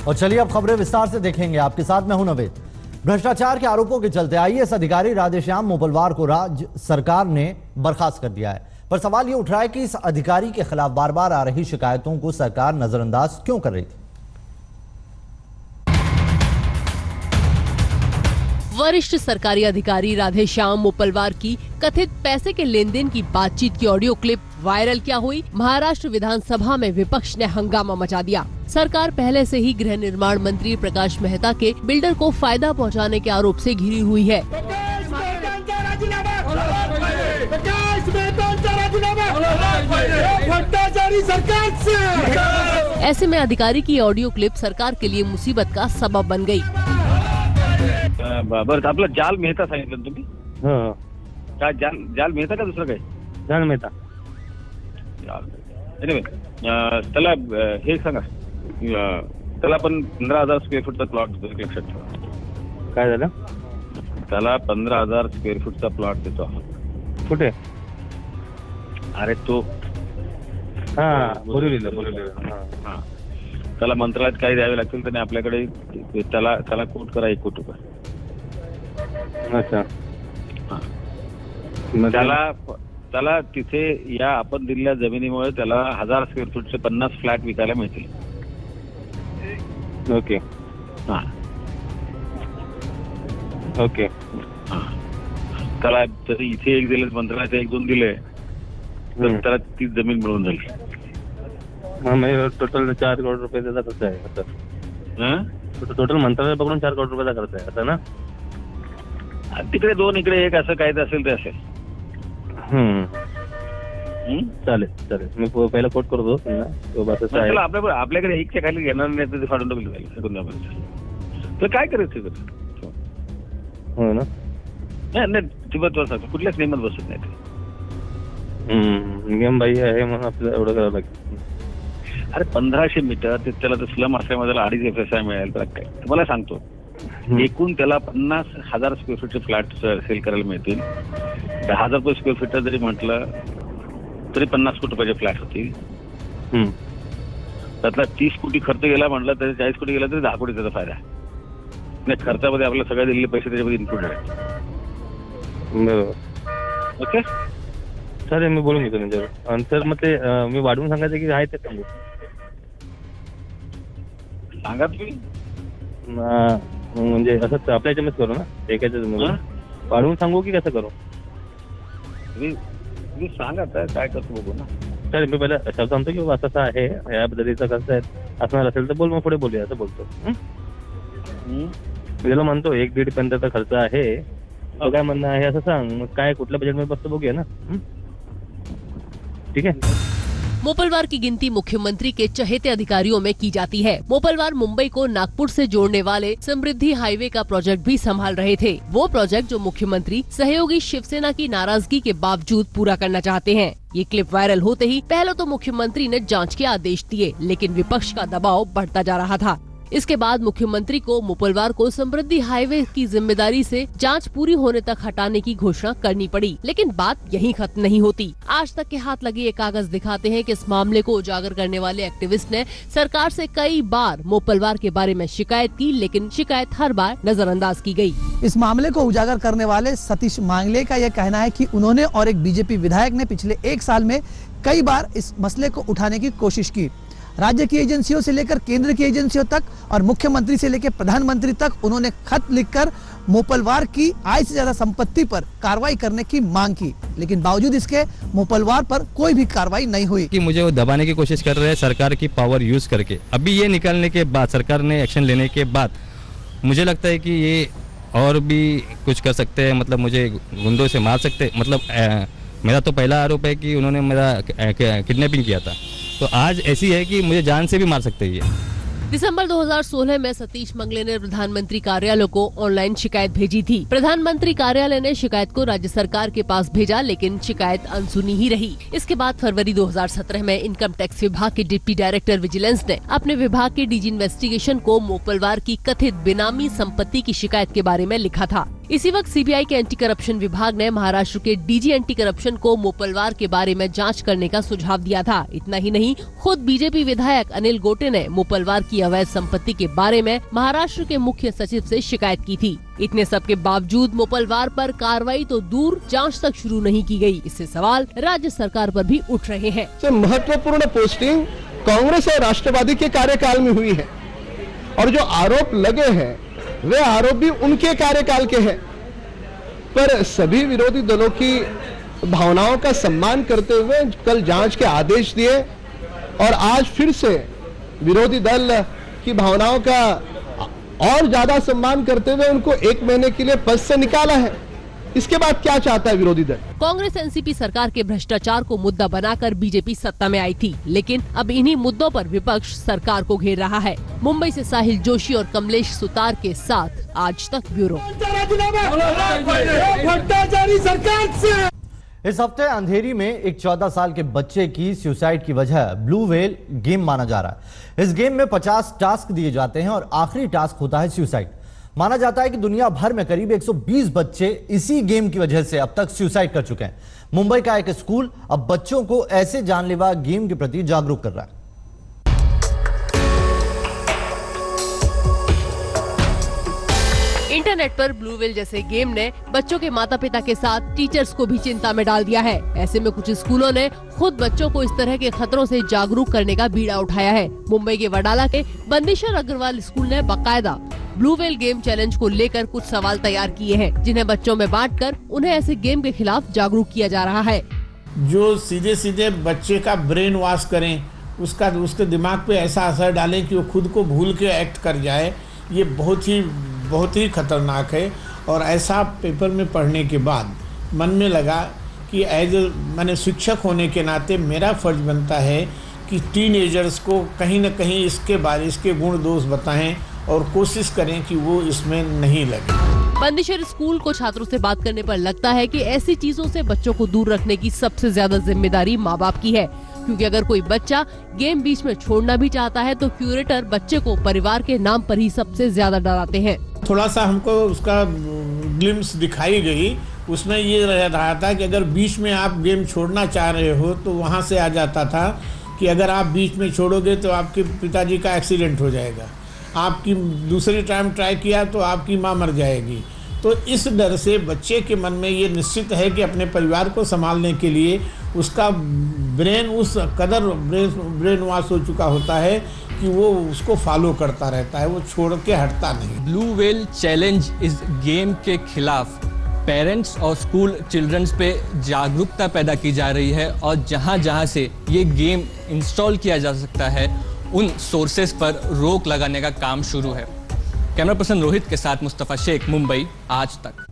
और चलिए अब खबरें विस्तार से देखेंगे। आपके साथ मैं हूं नवेद। भ्रष्टाचार के आरोपों के चलते आईएएस अधिकारी राधेश्याम मोपलवार को राज्य सरकार ने बर्खास्त कर दिया है। पर सवाल यह उठ रहा है कि इस अधिकारी के खिलाफ बार बार आ रही शिकायतों को सरकार नजरअंदाज क्यों कर रही थी। वरिष्ठ सरकारी अधिकारी राधेश्याम मोपलवार की कथित पैसे के लेन देन की बातचीत की ऑडियो क्लिप वायरल क्या हुई। महाराष्ट्र विधानसभा में विपक्ष ने हंगामा मचा दिया। सरकार पहले से ही गृह निर्माण मंत्री प्रकाश मेहता के बिल्डर को फायदा पहुंचाने के आरोप से घिरी हुई है। ऐसे में अधिकारी की ऑडियो क्लिप सरकार के लिए मुसीबत का सबब बन गई। बरं, आपलं जाल मेहता सांगितलं तुम्ही? काय जाल मेहता का दुसरं काय? जाल मेहता. एनिवे, त्याला हे सांगा, त्याला पण 15,000 स्क्वेअर फूटचा प्लॉट लक्षात ठेवा. काय झालं? त्याला 15,000 स्क्वेअर फूटचा प्लॉट देतो. कुठे? अरे तो बोलवलेलं. हा, त्याला मंत्रालयात काही द्यावे लागतील त्याने आपल्याकडे त्याला कोट करा 1 कोटी रुपये. अच्छा. त्याला तिथे या आपण दिलेल्या जमिनीमुळे त्याला 1000 स्क्वेअर फूटचे 50 फ्लॅट विकायला मिळतील. ओके. हा ओके. हा, त्याला तरी इथे 1 दिले, मंत्रालयात 1-2 दिले तर त्याला ती जमीन मिळून झाली. म्हणजे टोटल 4 करोड रुपये त्याचा खर्च आहे आता. टोटल मंत्रालय पकडून 4 करोड रुपयाचा खर्च आहे आता ना. तिकडे 2 इकडे 1 असं काय असेल ते असेल. चालेल मी पहिला कोट करतो. आपल्याकडे 1च्या खाली घेणार नाही तर फाडून टाकलं तर काय करायचं. हो ना. नाही सांगतो कुठल्याच नियमात बसत नाही ते. नियम बाई आहे म्हणून आपल्याला एवढं करावं लागेल. अरे 1500 मीटर ते त्याला तर स्लम असल्यामध्ये 2.5 FSI मिळेल तर काय. तुम्हाला सांगतो एकूण त्याला 50,000 स्क्वेअर फूटचे फ्लॅट सेल करायला मिळतील. 10,000 रुपये स्क्वेअर फीट जरी म्हटलं तरी 50 कोटी रुपयाचे फ्लॅट होतील. त्यातला 30 कोटी खर्च गेला म्हटलं तरी 40 कोटी गेला तरी 10 कोटी त्याचा फायदा आहे. खर्चामध्ये आपल्याला सगळे दिलेले पैसे त्याच्यामध्ये इन्क्लूड आहेत. बरोबर. ओके चालेल, मी बोलून घेतो त्यांच्यावर. आणि सर मग ते मी वाढवून सांगायचं की आहे ते सांगू? सांगा तुम्ही. म्हणजे असं आपल्या याच्यामध्ये करू ना, एकाच्या वाढवून सांगू की कसं करू? तुम्ही सांगा काय करतो बघू ना. चालेल, मी पहिला शब्द सांगतो की असं आहे, या पद्धतीचा खर्च आहे, असणार असेल तर बोल, मग पुढे बोलूया असं बोलतो. मी त्याला म्हणतो 1-1.5 पर्यंतचा खर्च आहे, काय म्हणणं आहे असं सांग. मग काय कुठल्या बजेटमध्ये बसतो बघूया ना. ठीक है। मोपलवार की गिनती मुख्यमंत्री के चहेते अधिकारियों में की जाती है। मोपलवार मुंबई को नागपुर से जोड़ने वाले समृद्धि हाईवे का प्रोजेक्ट भी संभाल रहे थे। वो प्रोजेक्ट जो मुख्यमंत्री सहयोगी शिवसेना की नाराजगी के बावजूद पूरा करना चाहते हैं। ये क्लिप वायरल होते ही पहले तो मुख्यमंत्री ने जांच के आदेश दिए, लेकिन विपक्ष का दबाव बढ़ता जा रहा था। इसके बाद मुख्यमंत्री को मोपलवार को समृद्धि हाईवे की जिम्मेदारी से जांच पूरी होने तक हटाने की घोषणा करनी पड़ी। लेकिन बात यहीं खत्म नहीं होती। आज तक के हाथ लगे ये कागज दिखाते हैं कि इस मामले को उजागर करने वाले एक्टिविस्ट ने सरकार से कई बार मोपलवार के बारे में शिकायत की, लेकिन शिकायत हर बार नजरअंदाज की गई। इस मामले को उजागर करने वाले सतीश मांगले का यह कहना है कि उन्होंने और एक बीजेपी विधायक ने पिछले 1 साल में कई बार इस मसले को उठाने की कोशिश की। राज्य की एजेंसियों से लेकर केंद्र की एजेंसियों तक और मुख्यमंत्री से लेकर प्रधानमंत्री तक उन्होंने खत लिखकर मोपलवार की आय से ज्यादा संपत्ति पर कार्रवाई करने की मांग की, लेकिन बावजूद इसके मोपलवार पर कोई भी कार्रवाई नहीं हुई। कि मुझे वो दबाने की कोशिश कर रहे हैं सरकार की पावर यूज करके। अभी ये निकालने के बाद, सरकार ने एक्शन लेने के बाद मुझे लगता है कि ये और भी कुछ कर सकते हैं। मतलब मुझे गुंडों से मार सकते, मतलब मेरा तो पहला आरोप है कि उन्होंने मेरा किडनैपिंग किया था, तो आज ऐसी है कि मुझे जान से भी मार सकते हैं। दिसंबर 2016 में सतीश मंगले ने प्रधानमंत्री कार्यालय को ऑनलाइन शिकायत भेजी थी। प्रधानमंत्री कार्यालय ने शिकायत को राज्य सरकार के पास भेजा, लेकिन शिकायत अनसुनी ही रही। इसके बाद फरवरी 2017 में इनकम टैक्स विभाग के डिप्टी डायरेक्टर विजिलेंस ने अपने विभाग के डीजी इन्वेस्टिगेशन को मोपलवार की कथित बेनामी संपत्ति की शिकायत के बारे में लिखा था। इसी वक्त सीबीआई के एंटी करप्शन विभाग ने महाराष्ट्र के डीजी एंटी करप्शन को मोपलवार के बारे में जांच करने का सुझाव दिया था। इतना ही नहीं, खुद बीजेपी विधायक अनिल गोटे ने मोपलवार की अवैध संपत्ति के बारे में महाराष्ट्र के मुख्य सचिव से शिकायत की थी। इतने सब के बावजूद मोपलवार पर कार्रवाई तो दूर, जांच तक शुरू नहीं की गई। इससे सवाल राज्य सरकार पर भी उठ रहे हैं। महत्वपूर्ण पोस्टिंग कांग्रेस और राष्ट्रवादी के कार्यकाल में हुई है और जो आरोप लगे हैं वे आरोप भी उनके कार्यकाल के हैं, पर सभी विरोधी दलों की भावनाओं का सम्मान करते हुए कल जांच के आदेश दिए और आज फिर से विरोधी दल की भावनाओं का और ज्यादा सम्मान करते हुए उनको 1 महीने के लिए पद से निकाला है। इसके बाद क्या चाहता है विरोधी दल? कांग्रेस एनसीपी सरकार के भ्रष्टाचार को मुद्दा बनाकर बीजेपी सत्ता में आई थी, लेकिन अब इन्हीं मुद्दों पर विपक्ष सरकार को घेर रहा है। मुंबई से साहिल जोशी और कमलेश सुतार के साथ आज तक ब्यूरो। इस हफ्ते अंधेरी में एक 14 साल के बच्चे की सुसाइड की वजह ब्लू व्हेल गेम माना जा रहा है। इस गेम में 50 टास्क दिए जाते हैं और आखिरी टास्क होता है सुसाइड। माना जाता है कि दुनिया भर में करीब 120 बच्चे इसी गेम की वजह से अब तक सुसाइड कर चुके हैं। मुंबई का एक स्कूल अब बच्चों को ऐसे जानलेवा गेम के प्रति जागरूक कर रहा है। इंटरनेट पर ब्लू व्हेल जैसे गेम ने बच्चों के माता पिता के साथ टीचर्स को भी चिंता में डाल दिया है। ऐसे में कुछ स्कूलों ने खुद बच्चों को इस तरह के खतरों से जागरूक करने का बीड़ा उठाया है। मुंबई के वडाला के बंदिशर अग्रवाल स्कूल ने बाकायदा ब्लू व्हेल गेम चैलेंज को लेकर कुछ सवाल तैयार किए हैं, जिन्हें बच्चों में बांटकर उन्हें ऐसे गेम के खिलाफ जागरूक किया जा रहा है। जो सीधे सीधे बच्चे का ब्रेन वॉश करें, उसके दिमाग पे ऐसा असर डालें कि वो खुद को भूल के एक्ट कर जाए, ये बहुत ही खतरनाक है। और ऐसा पेपर में पढ़ने के बाद मन में लगा कि मैंने शिक्षक होने के नाते मेरा फर्ज बनता है कि टीनएजर्स को कहीं न कहीं इसके गुण दोष बताएं और कोशिश करें कि वो इसमें नहीं लगे। बंदिशर स्कूल को छात्रों से बात करने पर लगता है कि ऐसी चीजों से बच्चों को दूर रखने की सबसे ज्यादा जिम्मेदारी माँ बाप की है, क्योंकि अगर कोई बच्चा गेम बीच में छोड़ना भी चाहता है तो क्यूरेटर बच्चे को परिवार के नाम पर ही सबसे ज्यादा डराते हैं। थोड़ा सा हमको उसका ग्लिम्स दिखाई गई, उसमें ये रहा था कि अगर बीच में आप गेम छोड़ना चाह रहे हो तो वहाँ से आ जाता था कि अगर आप बीच में छोड़ोगे तो आपके पिताजी का एक्सीडेंट हो जाएगा, आपकी दूसरी टाइम ट्राई किया तो आपकी माँ मर जाएगी। तो इस डर से बच्चे के मन में ये निश्चित है कि अपने परिवार को संभालने के लिए उसका ब्रेन उस कदर ब्रेन वॉश हो चुका होता है कि वो उसको फॉलो करता रहता है, वो छोड़ के हटता नहीं। ब्लू व्हेल चैलेंज इस गेम के खिलाफ पेरेंट्स और स्कूल चिल्ड्रंस पे जागरूकता पैदा की जा रही है और जहाँ जहाँ से ये गेम इंस्टॉल किया जा सकता है उन सोर्सेस पर रोक लगाने का काम शुरू है। कैमरा पर्सन रोहित के साथ मुस्तफा शेख, मुंबई आज तक।